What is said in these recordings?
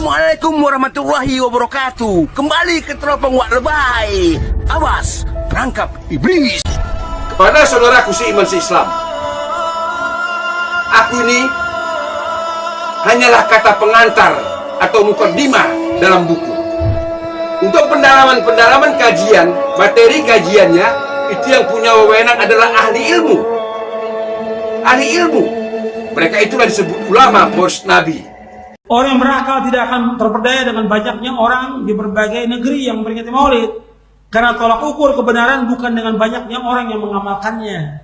Assalamualaikum warahmatullahi wabarakatuh. Kembali ke teropong Wak Lebay. Awas, perangkap iblis. Kepada saudaraku seiman seislam, aku ini hanyalah kata pengantar atau mukaddimah dalam buku. Untuk pendalaman kajian, materi kajiannya, itu yang punya wewenang adalah ahli ilmu. Ahli ilmu. Mereka itulah disebut ulama poros Nabi. Orang yang berakal tidak akan terperdaya dengan banyaknya orang di berbagai negeri yang memperingati Maulid. Karena tolak ukur kebenaran bukan dengan banyaknya orang yang mengamalkannya.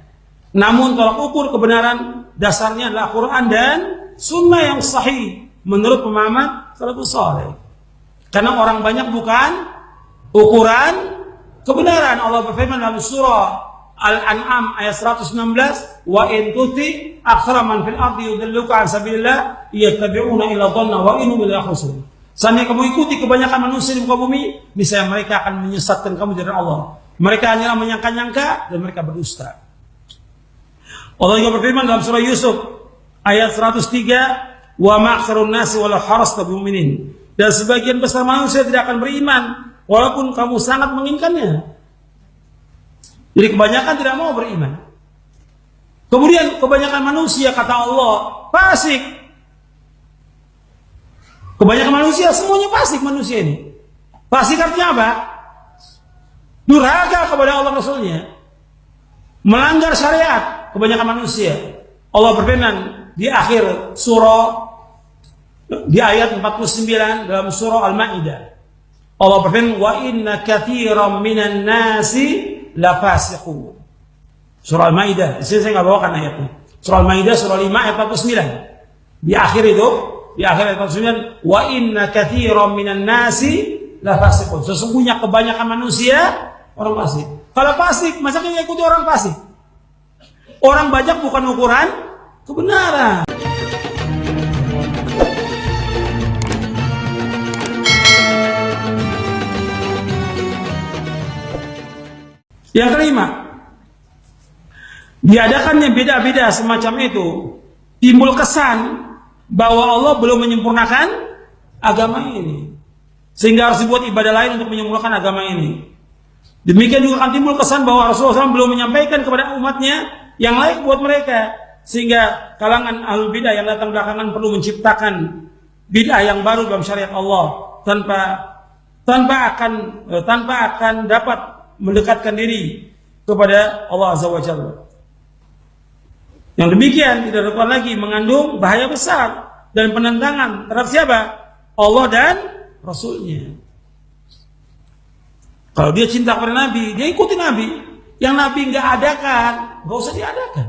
Namun tolak ukur kebenaran dasarnya adalah Quran dan sunnah yang sahih menurut pemahaman salafus saleh. Karena orang banyak bukan ukuran kebenaran. Allah berfirman dalam surah Al-An'am ayat 116, wa in tuti aktsara man fil ardi yudilluka an sabilillah yattabi'una illa dhanna wa innahum la yakhrusun. Seandainya kamu ikuti kebanyakan manusia di muka bumi, niscaya mereka akan menyesatkan kamu dari Allah. Mereka hanyalah menyangka-nyangka dan mereka berdusta. Allah juga berfirman dalam surah Yusuf ayat 103, wa ma'aksarun nasi walau harasta bimu'minin. Dan sebagian besar manusia tidak akan beriman walaupun kamu sangat menginginkannya. Jadi kebanyakan tidak mau beriman. Kemudian kebanyakan manusia, kata Allah, fasik. Kebanyakan manusia, semuanya fasik manusia ini. Fasik artinya apa? Durhaka kepada Allah Rasulnya. Melanggar syariat kebanyakan manusia. Allah berfirman di akhir surah, di ayat 49 dalam surah Al-Ma'idah. Allah berfirman, wa inna katsiran minan nasi la fasiqun. Surah Al-Maidah. Di sini saya nggak bawakan ayatnya. Surah Al-Maidah surah 5 ayat 49. Di akhir itu, di akhir ayat 49, wa inna katsiran minan nasi la fasiqun. Sesungguhnya kebanyakan manusia orang fasik. Kalau fasik, masa kita ikuti orang fasik? Orang banyak bukan ukuran kebenaran. Yang kelima, diadakannya beda-beda semacam itu timbul kesan bahwa Allah belum menyempurnakan agama ini, sehingga harus dibuat ibadah lain untuk menyempurnakan agama ini. Demikian juga akan timbul kesan bahwa Rasulullah SAW belum menyampaikan kepada umatnya yang lain buat mereka, sehingga kalangan ahlul bidah yang datang belakangan perlu menciptakan bidah yang baru dalam syariat Allah tanpa akan dapat mendekatkan diri kepada Allah Azza wa Jalla. Yang demikian tidak dapat lagi mengandung bahaya besar dan penentangan terhadap siapa? Allah dan Rasulnya. Kalau dia cinta kepada Nabi, dia ikuti Nabi. Yang Nabi nggak adakan, nggak usah diadakan.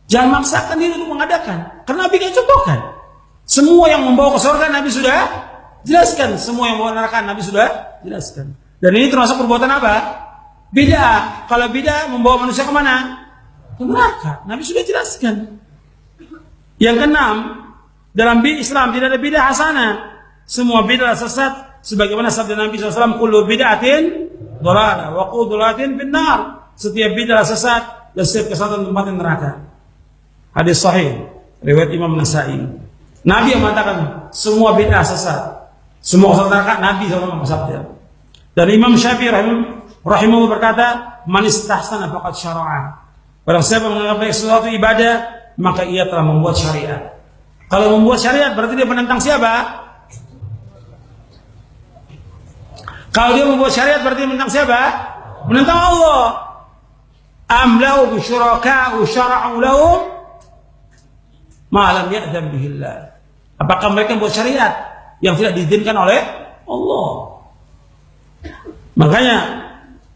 Jangan maksakan diri untuk mengadakan, karena Nabi nggak contohkan. Semua yang membawa ke surga Nabi sudah jelaskan, semua yang membawa neraka Nabi sudah jelaskan. Dan ini termasuk perbuatan apa? Bid'ah. Kalau bid'ah membawa manusia kemana? Ke neraka. Nabi sudah jelaskan. Yang keenam, dalam Islam tidak ada bid'ah hasanah. Semua bid'ah sesat. Sebagaimana sabda Nabi SAW, kullu bid'atin dhalalah wa kullu dhalalatin finnar. Setiap bid'ah sesat dan setiap kesesatan tempatnya neraka. Hadis sahih riwayat Imam Nasa'i. Nabi yang mengatakan semua bid'ah sesat, semua kesesatan neraka. Nabi SAW bersabda. Dan Imam Syafi'i rahimahullah berkata, man istahsana faqad syara'a. Barang siapa menganggap baik sesuatu ibadah, maka ia telah membuat syariat. Kalau membuat syariat berarti dia menentang siapa? Kalau dia membuat syariat berarti dia menentang siapa? Menentang Allah. Am lahu syuraka'u syara'u lahum ma lam ya'dzan bihillah. Apakah mereka membuat syariat yang tidak diizinkan oleh Allah? Makanya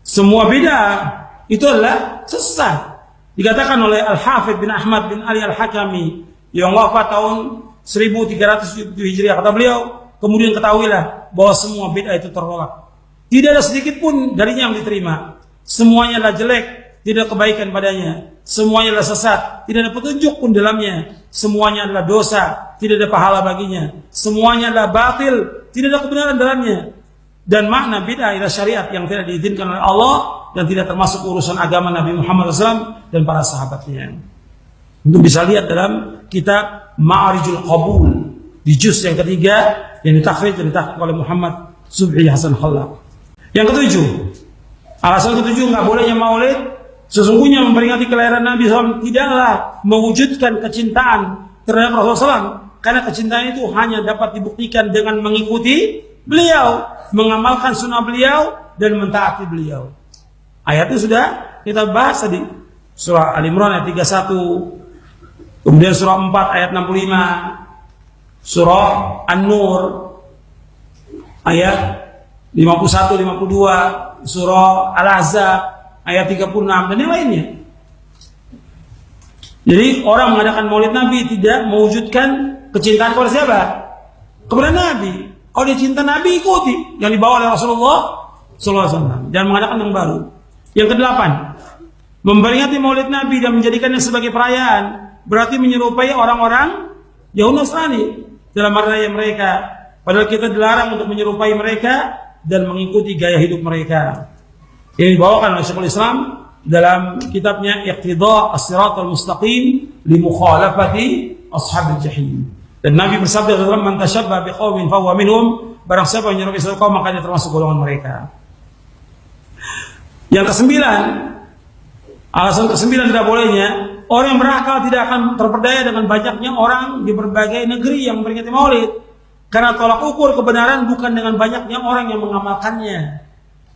semua bid'ah itu adalah sesat. Dikatakan oleh Al-Hafidh bin Ahmad bin Ali Al-Hakami yang wafat tahun 1307 Hijriah, kata beliau, kemudian ketahuilah bahwa semua bid'ah itu tertolak. Tidak ada sedikit pun darinya yang diterima. Semuanya adalah jelek, tidak ada kebaikan padanya. Semuanya adalah sesat, tidak ada petunjuk pun dalamnya. Semuanya adalah dosa, tidak ada pahala baginya. Semuanya adalah batil, tidak ada kebenaran dalamnya. Dan makna bid'ah adalah syariat yang tidak diizinkan oleh Allah dan tidak termasuk urusan agama Nabi Muhammad SAW dan para sahabatnya. Untuk bisa lihat dalam kitab Ma'arijul Qabul di juz yang ketiga yang ditahqiq oleh Muhammad Subhi Hasan Khallaq. Yang ketujuh, alasan ketujuh nggak bolehnya maulid, sesungguhnya memperingati kelahiran Nabi SAW tidaklah mewujudkan kecintaan terhadap Rasulullah SAW, karena kecintaan itu hanya dapat dibuktikan dengan mengikuti beliau, mengamalkan sunnah beliau, dan mentaati beliau. Ayat itu sudah kita bahas tadi, surah Al-Imran ayat 31, kemudian surah 4 ayat 65, surah An-Nur ayat 51, 52, surah Al-Ahzab ayat 36, dan yang lainnya. Jadi orang mengadakan maulid Nabi tidak mewujudkan kecintaan kepada siapa? Kepada Nabi. Kalau dia cinta Nabi, ikuti yang dibawa oleh Rasulullah SAW. Jangan mengadakan yang baru. Yang kedelapan, memperingati maulid Nabi dan menjadikannya sebagai perayaan berarti menyerupai orang-orang Yahudi Nasrani dalam raya mereka. Padahal kita dilarang untuk menyerupai mereka dan mengikuti gaya hidup mereka. Ini dibawakan oleh Syekhul Islam dalam kitabnya Iqtida' As-Siratal Mustaqim li Mukhalafati Ashabil Jahim. Dan Nabi bersabda dalam man tashabbaha biqaumin fahuwa minhum, barang siapa yang menyerupai suatu kaum maka dia termasuk golongan mereka. Yang kesembilan, alasan kesembilan tidak bolehnya, orang yang berakal tidak akan terperdaya dengan banyaknya orang di berbagai negeri yang memperingati maulid, karena tolak ukur kebenaran bukan dengan banyaknya orang yang mengamalkannya,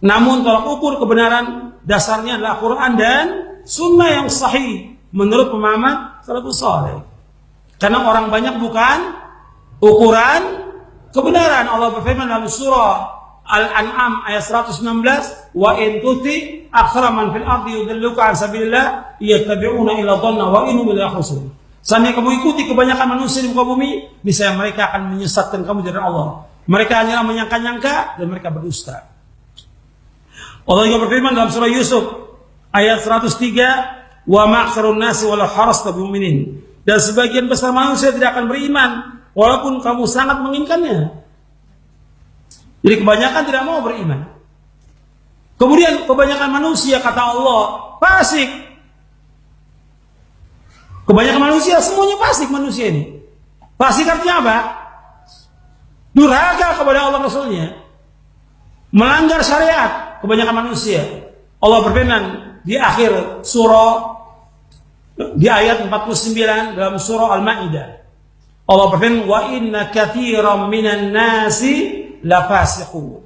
namun tolak ukur kebenaran dasarnya adalah Quran dan sunnah yang sahih menurut pemahaman salafus saleh. Karena orang banyak bukan ukuran kebenaran. Allah berfirman dalam surah Al-An'am ayat 116, wa in tuti aktsara man fil ardi yudilluka an sabilillah yattabi'una illa dhanna wa innahum la yakhrusun. Seandainya kamu ikuti kebanyakan manusia di muka bumi, niscaya mereka akan menyesatkan kamu dari Allah. Mereka hanyalah menyangka-nyangka dan mereka berdusta. Allah juga berfirman dalam surah Yusuf ayat 103, wa ma'aksarun nasi walau harasta bimu'minin. Dan sebagian besar manusia tidak akan beriman walaupun kamu sangat menginginkannya. Jadi kebanyakan tidak mau beriman. Kemudian kebanyakan manusia, kata Allah, fasik. Kebanyakan manusia, semuanya fasik manusia ini. Fasik artinya apa? Durhaka kepada Allah Rasulnya. Melanggar syariat kebanyakan manusia. Allah berfirman di akhir surah, di ayat 49 dalam surah Al-Ma'idah. Allah berfirman, wa inna katsiran minan nasi lafasiqun.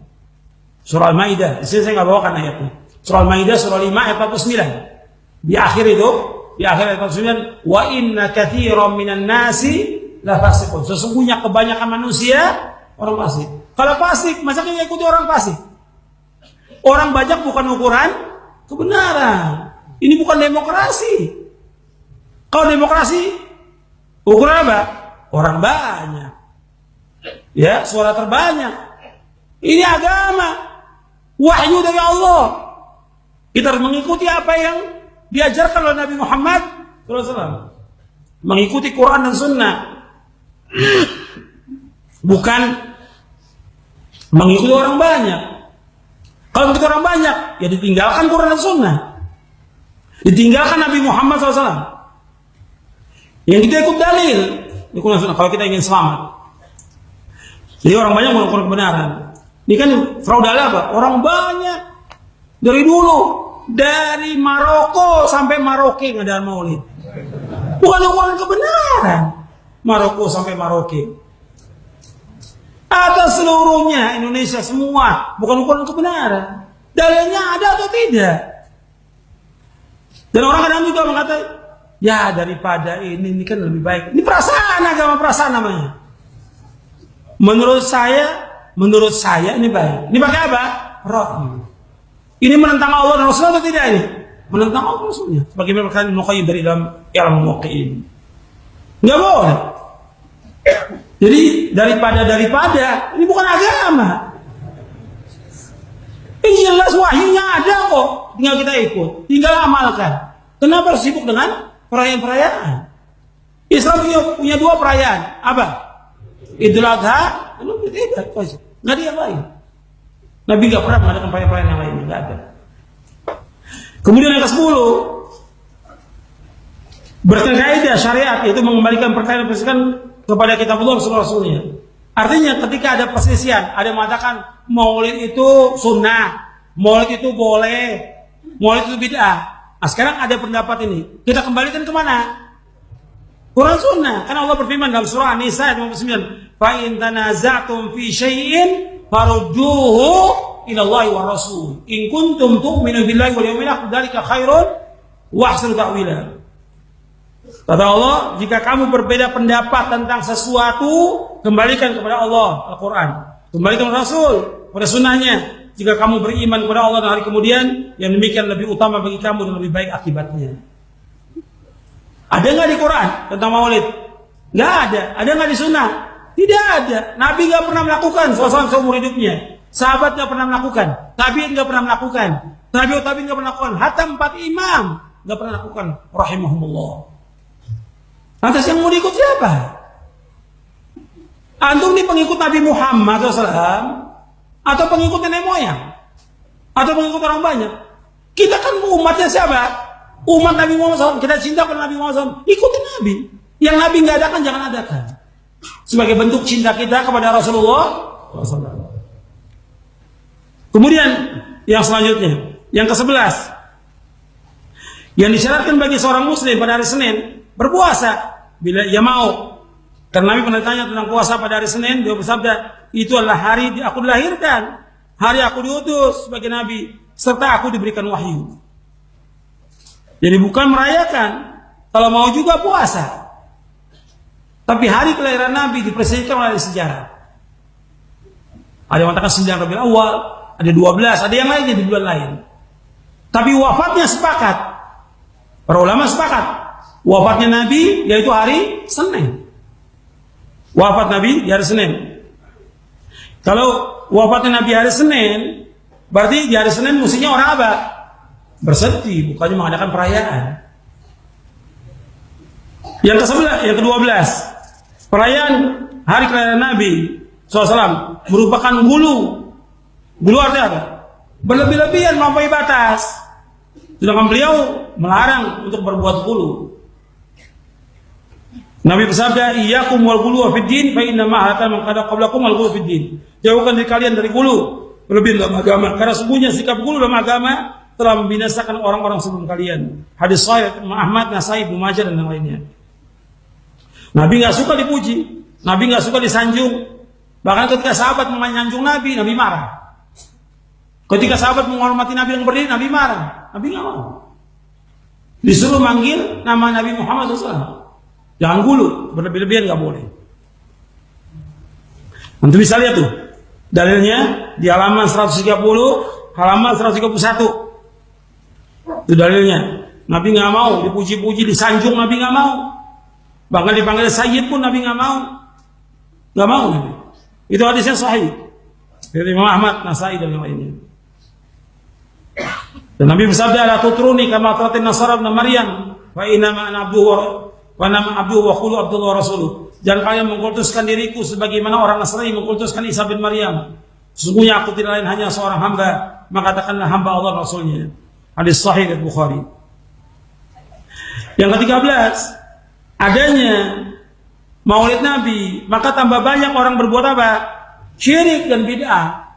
Surah Al-Maidah. Di sini saya nggak bawakan ayatnya. Surah Al-Maidah surah 5 ayat 49. Di akhir itu, di akhir ayat 49, wa inna katsiran minan nasi lafasiqun. Sesungguhnya kebanyakan manusia orang fasik. Kalau fasik, masa kita ikuti orang fasik? Orang banyak bukan ukuran kebenaran. Ini bukan demokrasi. Kalau demokrasi, ukuran apa? Orang banyak. Ya, suara terbanyak. Ini agama, wahyu dari Allah. Kita harus mengikuti apa yang diajarkan oleh Nabi Muhammad SAW. Mengikuti Quran dan Sunnah, bukan mengikuti orang banyak. Kalau mengikuti orang banyak, ya ditinggalkan Quran dan Sunnah, ditinggalkan Nabi Muhammad SAW. Yang kita ikut dalil, ikut Sunnah. Kalau kita ingin selamat. Jadi orang banyak mengukur kebenaran. Ini kan fraudal apa? Orang banyak dari dulu, dari Maroko sampai Maroke ngadain maulid. Bukan ukuran kebenaran. Maroko sampai Maroke. Atas seluruhnya Indonesia semua bukan ukuran kebenaran. Dalilnya ada atau tidak? Dan orang kadang juga mengatakan, ya daripada ini kan lebih baik. Ini perasaan, agama perasaan namanya. Menurut saya ini baik. Ini pakai apa? Ra'yu. Ini menentang Allah dan Rasulullah atau tidak ini? Menentang Allah dan Rasulnya. Sebagaimana perkataan Ibnu Qayyim dari dalam I'lam Muwaqqi'in. Enggak boleh. Jadi daripada ini bukan agama. Ini jelas wahyunya ada kok. Tinggal kita ikut, tinggal amalkan. Kenapa harus sibuk dengan perayaan-perayaan? Islam punya dua perayaan. Apa? Idul Adha, tidak, nggak ada yang lain. Nabi nggak pernah mengadakan perayaan yang lain, nggak ada. Kemudian yang ke-10, berkaidah syariat, yaitu mengembalikan perkara-perkara kepada kitabullah dan Rasulnya. Artinya ketika ada perselisihan, ada yang mengatakan maulid itu sunnah, maulid itu boleh, maulid itu bid'ah. Nah, sekarang ada pendapat ini, kita kembalikan kemana? Quran sunnah. Karena Allah berfirman dalam surah An-Nisa ayat 59, fa in tanaza'tum fi syai'in farudduhu ila Allah wa Rasul. In kuntum tu'minu billahi wal yawmil akhir dzalika khairun wa ahsanu ta'wila. Kata Allah, jika kamu berbeda pendapat tentang sesuatu, kembalikan kepada Allah, Al-Quran. Kembalikan kepada Rasul, pada sunnahnya. Jika kamu beriman kepada Allah dan hari kemudian, yang demikian lebih utama bagi kamu dan lebih baik akibatnya. Ada nggak di Quran tentang maulid? Nggak ada. Ada nggak di sunnah? Tidak ada. Nabi nggak pernah melakukan selama seumur hidupnya. Sahabat nggak pernah melakukan. Tabi'in nggak pernah melakukan. Tabi'ut tabi'in nggak pernah melakukan. Hatta 4 imam nggak pernah melakukan. Rahimahumullah. Lantas yang mau diikut siapa? Antum ini pengikut Nabi Muhammad SAW atau pengikut nenek moyang? Atau pengikut orang banyak? Kita kan umatnya siapa? Umat Nabi Muhammad SAW. Kita cinta kepada Nabi Muhammad SAW. Ikutin Nabi. Yang Nabi nggak adakan, jangan adakan. Sebagai bentuk cinta kita kepada Rasulullah SAW. Kemudian yang selanjutnya, yang ke-11, yang disyaratkan bagi seorang muslim pada hari Senin berpuasa bila ia mau. Karena Nabi pernah ditanya tentang puasa pada hari Senin, dia bersabda, itu adalah hari aku dilahirkan, hari aku diutus sebagai Nabi, serta aku diberikan wahyu. Jadi bukan merayakan, kalau mau juga puasa. Tapi hari kelahiran Nabi dipresentasikan oleh sejarah. Ada yang mengatakan 9 Rabiul Awal, ada 12, ada yang lainnya di bulan lain. Tapi wafatnya sepakat. Para ulama sepakat. Wafatnya Nabi yaitu hari Senin. Wafat Nabi di hari Senin. Kalau wafatnya Nabi hari Senin, berarti di hari Senin mestinya orang apa? Bersedih, bukannya mengadakan perayaan. Yang ke-11, yang ke-12, perayaan hari kelahiran Nabi SAW merupakan gulu. Gulu artinya apa? Berlebih-lebihan melampaui batas. Sedangkan beliau melarang untuk berbuat gulu. Nabi bersabda, iyyakum wal ghuluw fid din fa inna ma halaka man qad qablakum al ghuluw fid din. Jauhkan diri kalian dari gulu, berlebih dalam agama. Karena sesungguhnya sikap gulu dalam agama telah membinasakan orang-orang sebelum kalian. Hadis sahih Ahmad, Nasai, Ibnu Majah dan yang lainnya. Nabi enggak suka dipuji, Nabi enggak suka disanjung. Bahkan ketika sahabat menyanjung Nabi, Nabi marah. Ketika sahabat menghormati Nabi yang berdiri, Nabi marah. Nabi enggak mau. Disuruh manggil nama Nabi Muhammad SAW. Jangan gulu, berlebih-lebihan nggak boleh. Nanti bisa lihat tuh dalilnya di halaman 130, halaman 131. Itu dalilnya. Nabi nggak mau dipuji-puji, disanjung, Nabi nggak mau. Bahkan dipanggil Sayyid pun Nabi nggak mau. Nggak mau Nabi. Itu hadisnya sahih dari Imam Ahmad, Nasai dan yang lainnya. Dan Nabi bersabda, la tutruni kama atratin Nasara ibn Maryam, wa inna ma ana abduhu wa nama abduhu wa qulu abdullah rasuluh. Jangan kalian mengkultuskan diriku sebagaimana orang Nasrani mengkultuskan Isa bin Maryam. Sesungguhnya aku tidak lain hanya seorang hamba, maka katakanlah hamba Allah Rasulnya. Hadis sahih dari Bukhari. Yang ke-13, adanya maulid Nabi, maka tambah banyak orang berbuat apa? Syirik dan bid'ah.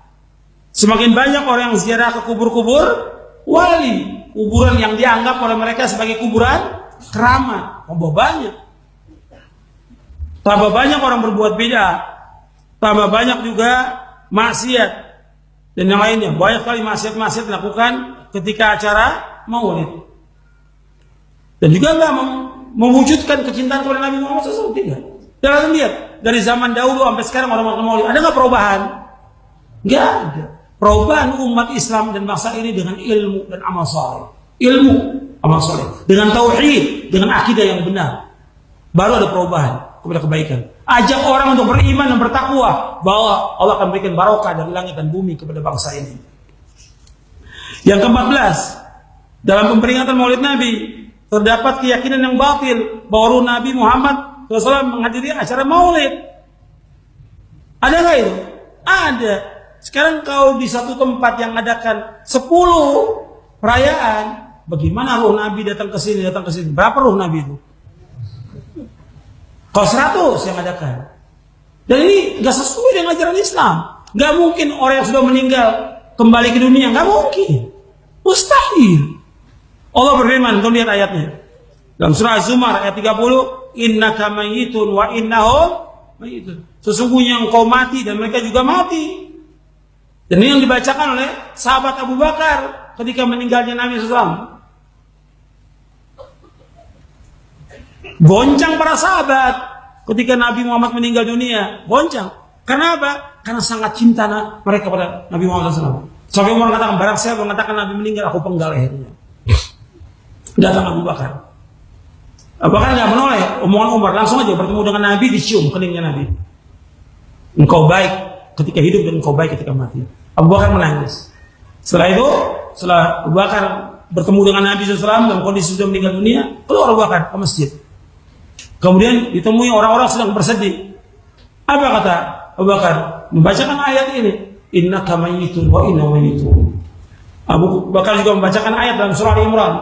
Semakin banyak orang yang ziarah ke kubur-kubur wali, kuburan yang dianggap oleh mereka sebagai kuburan keramat. Tambah banyak. Tambah banyak orang berbuat bid'ah. Tambah banyak juga maksiat dan yang lainnya. Banyak kali maksiat-maksiat dilakukan ketika acara maulid. Dan juga enggak mewujudkan kecintaan kepada Nabi Muhammad SAW. Tidak. Jangan lihat dari zaman dahulu sampai sekarang orang melakukan maulid. Ada nggak perubahan? Nggak ada. Perubahan umat Islam dan bangsa ini dengan ilmu dan amal saleh. Ilmu, amal saleh, dengan tauhid, dengan akidah yang benar. Baru ada perubahan kepada kebaikan. Ajak orang untuk beriman dan bertakwa bahwa Allah akan berikan barokah dari langit dan bumi kepada bangsa ini. Yang ke-14, dalam peringatan Maulid Nabi terdapat keyakinan yang batil bahwa Nabi Muhammad SAW menghadiri acara Maulid. Ada nggak itu? Ada. Sekarang kalau di satu tempat yang adakan 10 perayaan, bagaimana roh Nabi datang ke sini, Berapa roh Nabi itu? Kalau 100 yang adakan. Dan ini gak sesuai dengan ajaran Islam. Gak mungkin orang yang sudah meninggal kembali ke dunia. Gak mungkin. Mustahil. Allah berfirman, kita lihat ayatnya. Dalam surah Az-Zumar ayat 30, innaka mayyitun wa innahum mayyitun. Sesungguhnya engkau mati dan mereka juga mati. Dan ini yang dibacakan oleh sahabat Abu Bakar ketika meninggalnya Nabi SAW. Goncang para sahabat ketika Nabi Muhammad meninggal dunia. Goncang. Karena apa? Karena sangat cinta mereka pada Nabi Muhammad SAW. Sampai Umar mengatakan, barang siapa mengatakan Nabi meninggal, aku penggal lehernya. Datang Abu Bakar. Abu Bakar nggak menoleh omongan Umar, langsung aja bertemu dengan Nabi, dicium keningnya Nabi. Engkau baik ketika hidup dan engkau baik ketika mati. Abu Bakar menangis. Setelah itu, setelah Abu Bakar bertemu dengan Nabi SAW dalam kondisi sudah meninggal dunia, keluar Abu Bakar ke masjid. Kemudian ditemui orang-orang sedang bersedih. Apa kata Abu Bakar? Membacakan ayat ini. Innaka mayyitun wa inna mayyitun. Abu Bakar juga membacakan ayat dalam surah Al-Imran.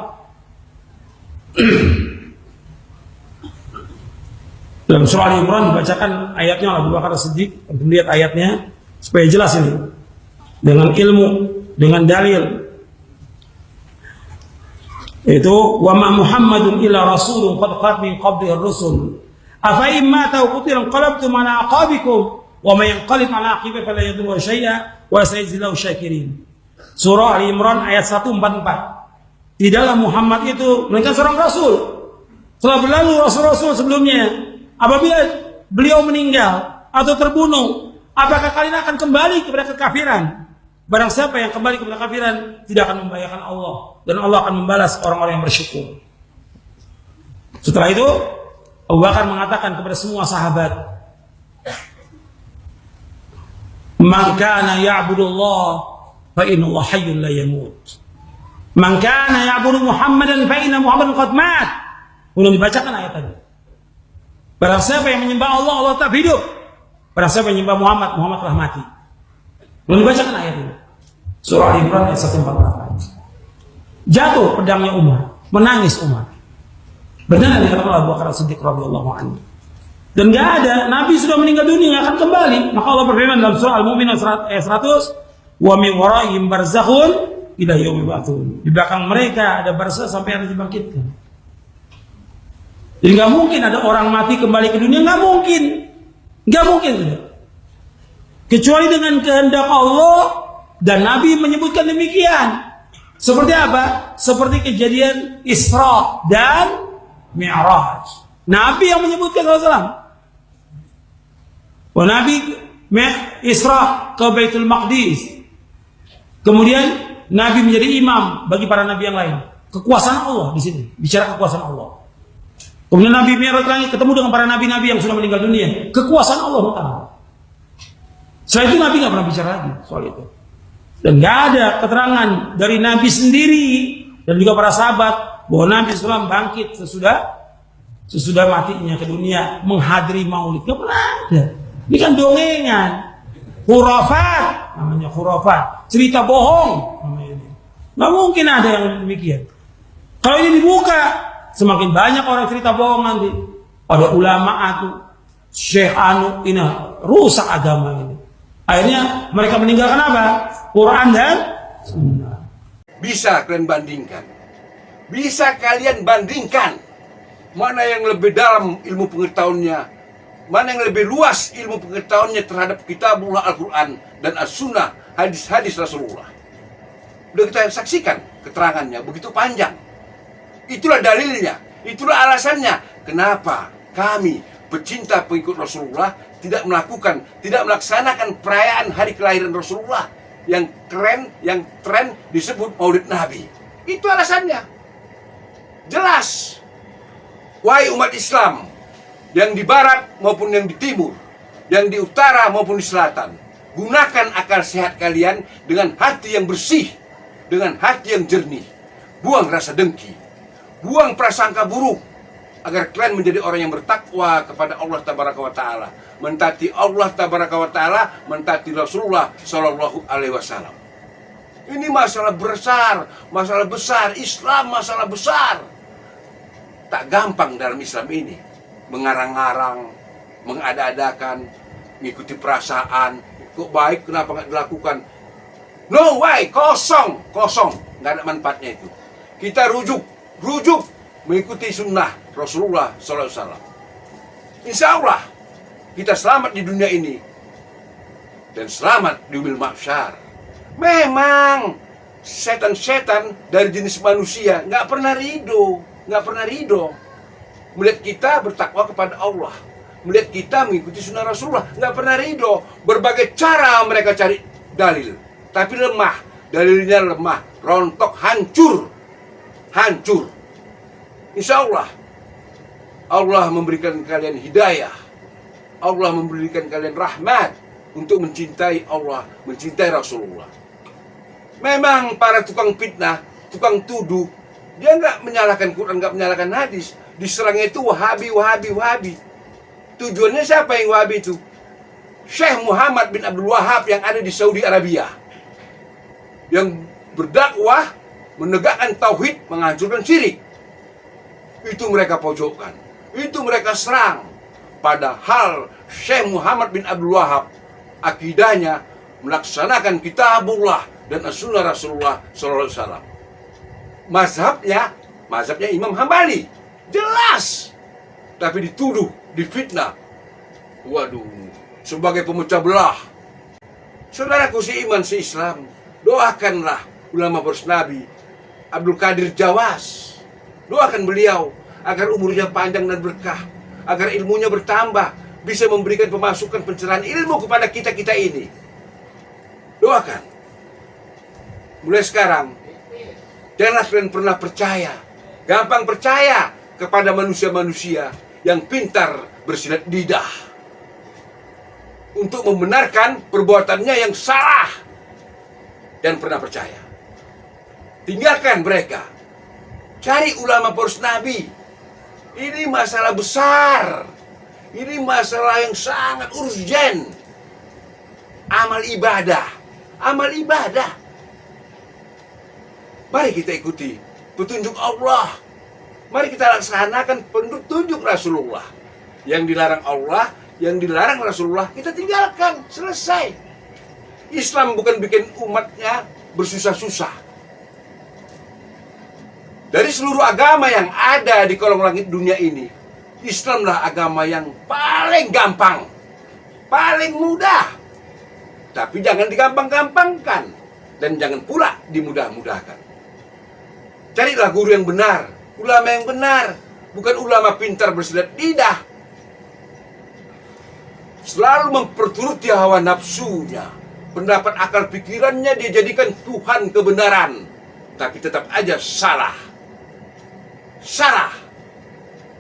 Dalam surah Al-Imran dibacakan ayatnya oleh Abu Bakar As-Siddiq. Untuk melihat ayatnya supaya jelas ini. Dengan ilmu, dengan dalil. Itu wa ma Muhammadun illa rasulun qad khalat min qablihi ar-rusul afa in mata aw qutila qalabtum ala aqabikum wa may yanqalib ala aqibihi fala yadurru shay'a wa sayajzillahu syakirin. Surah Al-Imran ayat 144. Tidaklah Muhammad itu melainkan seorang rasul. Telah berlalu rasul-rasul sebelumnya. Apabila beliau meninggal atau terbunuh, apakah kalian akan kembali kepada kekafiran? Barang siapa yang kembali kepada kekafiran tidak akan membahayakan Allah, dan Allah akan membalas orang-orang yang bersyukur. Setelah itu Abu Bakar mengatakan kepada semua sahabat, "Man kana ya'budullah fa inna Allah hayyun la yamut. Man kana ya'budu Muhammadan fa inna Muhammadan qad mat." Belum dibacakan ayat tadi. Barang siapa yang menyembah Allah, Allah tetap hidup. Barang siapa yang menyembah Muhammad, Muhammad telah mati. Belum dibacakan ayat ini. Surah Al-Imran ayat 148. Jatuh pedangnya Umar, menangis Umar. Benar yang dikatakan Abu Bakar As-Siddiq radhiyallahu anhu. Dan enggak ada, Nabi sudah meninggal dunia, akan kembali. Maka Allah berfirman dalam surah Al-Mu'minun ayat 100, "Wa min waraihim barzakhun ila yaumi yub'atsun." Di belakang mereka ada barzakh sampai hari dibangkitkan. Jadi enggak mungkin ada orang mati kembali ke dunia, enggak mungkin. Enggak mungkin sudah. Kecuali dengan kehendak Allah, dan Nabi menyebutkan demikian. Seperti apa? Seperti kejadian Isra dan Mi'raj. Nabi yang menyebutkan SAW. Nabi Isra ke Baitul Maqdis. Kemudian Nabi menjadi imam bagi para nabi yang lain. Kekuasaan Allah di sini, bicara kekuasaan Allah. Kemudian Nabi Mi'raj lagi ketemu dengan para nabi-nabi yang sudah meninggal dunia. Kekuasaan Allah Taala. Setelah itu Nabi nggak pernah bicara lagi soal itu. Dan nggak ada keterangan dari Nabi sendiri dan juga para sahabat bahwa Nabi SAW bangkit sesudah matinya ke dunia menghadiri maulid. Nggak pernah ada. Ini kan dongengan, khurafat, namanya khurafat, cerita bohong namanya ini. Nggak mungkin ada yang demikian. Kalau ini dibuka, semakin banyak orang cerita bohong nanti. Ada ulama itu, Syekh Anu, ini rusak agama ini. Akhirnya mereka meninggalkan apa? Quran dan Sunnah. Bisa kalian bandingkan. Bisa kalian bandingkan. Mana yang lebih dalam ilmu pengetahuannya. Mana yang lebih luas ilmu pengetahuannya terhadap kitabullah Al-Quran dan As-Sunnah, hadis-hadis Rasulullah. Udah kita saksikan keterangannya, begitu panjang. Itulah dalilnya, itulah alasannya. Kenapa kami pecinta pengikut Rasulullah tidak melaksanakan perayaan hari kelahiran Rasulullah yang keren, yang tren disebut Maulid Nabi. Itu alasannya. Jelas. Wahai umat Islam yang di barat maupun yang di timur, yang di utara maupun di selatan, gunakan akal sehat kalian dengan hati yang bersih, dengan hati yang jernih. Buang rasa dengki, buang prasangka buruk, agar kalian menjadi orang yang bertakwa kepada Allah Tabaraka wa Ta'ala, mentaati Allah Tabaraka wa Ta'ala, mentaati Rasulullah Sallallahu Alaihi Wasallam. Ini masalah besar, Islam masalah besar. Tak gampang dalam Islam ini. mengarang-arang, mengada-adakan, mengikuti perasaan. Kok baik, kenapa nggak dilakukan? No way, kosong, nggak ada manfaatnya itu. Kita rujuk, mengikuti sunnah Rasulullah SAW. Insya Allah kita selamat di dunia ini dan selamat di yaumil mahsyar. Memang setan-setan dari jenis manusia nggak pernah ridho melihat kita bertakwa kepada Allah, melihat kita mengikuti sunnah Rasulullah, nggak pernah ridho. Berbagai cara mereka cari dalil, tapi lemah, dalilnya lemah, rontok, hancur. Insya Allah Allah memberikan kalian hidayah, Allah memberikan kalian rahmat untuk mencintai Allah, mencintai Rasulullah. Memang para tukang fitnah, tukang tuduh, dia nggak menyalahkan Quran, nggak menyalahkan hadis. Diserangnya itu Wahabi. Tujuannya siapa yang Wahabi itu? Syekh Muhammad bin Abdul Wahab yang ada di Saudi Arabia, yang berdakwah menegakkan tauhid, menghancurkan syirik. Itu mereka pojokkan, itu mereka serang. Padahal Syekh Muhammad bin Abdul Wahab akidahnya melaksanakan kitabullah dan as-sunnah Rasulullah SAW. Mazhabnya Imam Hambali, jelas. Tapi dituduh, difitnah. Waduh, sebagai pemecah belah. Saudaraku seiman, seislam, doakanlah ulama boros Nabi Abdul Qadir Jawas. Doakan beliau agar umurnya panjang dan berkah, agar ilmunya bertambah, bisa memberikan pemasukan pencerahan ilmu kepada kita-kita ini. Doakan. Mulai sekarang, janganlah kalian pernah gampang percaya kepada manusia-manusia yang pintar bersilat lidah untuk membenarkan perbuatannya yang salah, dan pernah percaya. Tinggalkan mereka. Cari ulama boros Nabi. Ini masalah besar. Ini masalah yang sangat urgen. Amal ibadah. Mari kita ikuti petunjuk Allah. Mari kita laksanakan petunjuk Rasulullah. Yang dilarang Allah, yang dilarang Rasulullah, kita tinggalkan. Selesai. Islam bukan bikin umatnya bersusah-susah. Dari seluruh agama yang ada di kolong langit dunia ini, Islamlah agama yang paling gampang, paling mudah. Tapi jangan digampang-gampangkan, dan jangan pula dimudah-mudahkan. Carilah guru yang benar, ulama yang benar, bukan ulama pintar bersilat lidah. Selalu memperturuti hawa nafsunya, pendapat akal pikirannya dia jadikan Tuhan kebenaran, tapi tetap aja salah.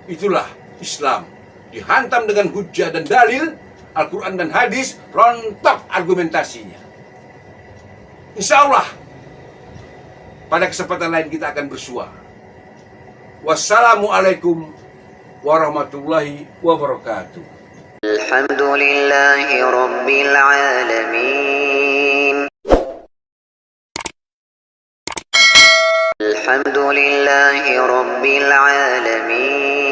Itulah Islam. Dihantam dengan hujah dan dalil, Al-Quran dan hadis, rontok argumentasinya. Insya Allah pada kesempatan lain kita akan bersua. Wassalamualaikum warahmatullahi wabarakatuh. Alhamdulillahi Rabbil Alamin. الحمد لله رب العالمين